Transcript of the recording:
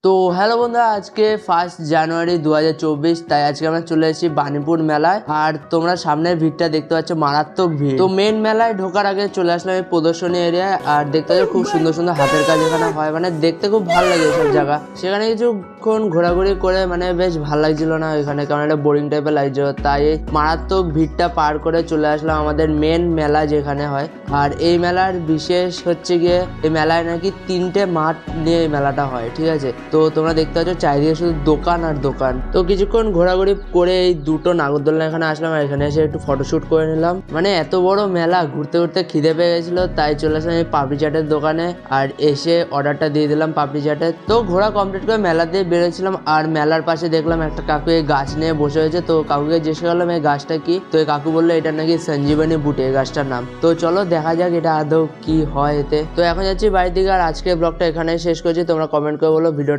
তো হ্যালো বন্ধুরা, আজকে 1 জানুয়ারি 2024। তাই আজকে আমরা চলে এসেছি বাণীপুর মেলায়। আর তোমরা সামনের ভিড়টা দেখতে পাচ্ছ, মারাত্মক ভিড়। তো মেন মেলায় ঢোকার আগে চলে আসলাম এই প্রদর্শনী এরিয়ায়। আর দেখতে পাচ্ছ খুব সুন্দর সুন্দর হাতের কাজ এখানে হয়, মানে দেখতে খুব ভালো লাগে এইসব জায়গা। সেখানে কিছুক্ষণ ঘোরাঘুরি করে মানে বেশ ভালো লাগছিল না এখানে, কারণ একটা বোরিং টাইপের লাগছিল। তাই এই মারাত্মক ভিড়টা পার করে চলে আসলাম আমাদের মেন মেলা যেখানে হয়। আর এই মেলার বিশেষ হচ্ছে গিয়ে এই মেলায় নাকি 3টে মাঠ নিয়ে এই মেলাটা হয়, ঠিক আছে। তো তোমরা দেখতে পাচ্ছ চারিদিকে শুধু দোকান আর দোকান। তো কিছুক্ষণ ঘোরাঘুরি করে এই দুটো নাগরদোলনা এখানে আসলাম, আর এখানে এসে একটু ফটোশুট করে নিলাম। মানে এত বড় মেলা, ঘুরতে ঘুরতে খিদে পেয়ে গেছিলো, তাই চলে আসলাম এই পাপড়ি চাটের দোকানে। আর এসে অর্ডারটা দিয়ে দিলাম পাপড়ি চাটের। তো ঘোরা কমপ্লিট করে মেলা দিয়ে বেরোচ্ছিলাম, আর মেলার পাশে দেখলাম একটা কাকু এই গাছ নিয়ে বসে হয়েছে। তো কাকুকে জিজ্ঞেস করলাম এই গাছটা কি। তো এই কাকু বললো এটা নাকি সঞ্জীবনী বুটে, এই গাছটার নাম। তো চলো দেখা যাক এটা আদৌ কি হয় এতে। তো এখন যাচ্ছি বাড়ির দিকে। আর আজকের ব্লগটা এখানেই শেষ করছি। তোমরা কমেন্ট করে বলো ভিডিওটা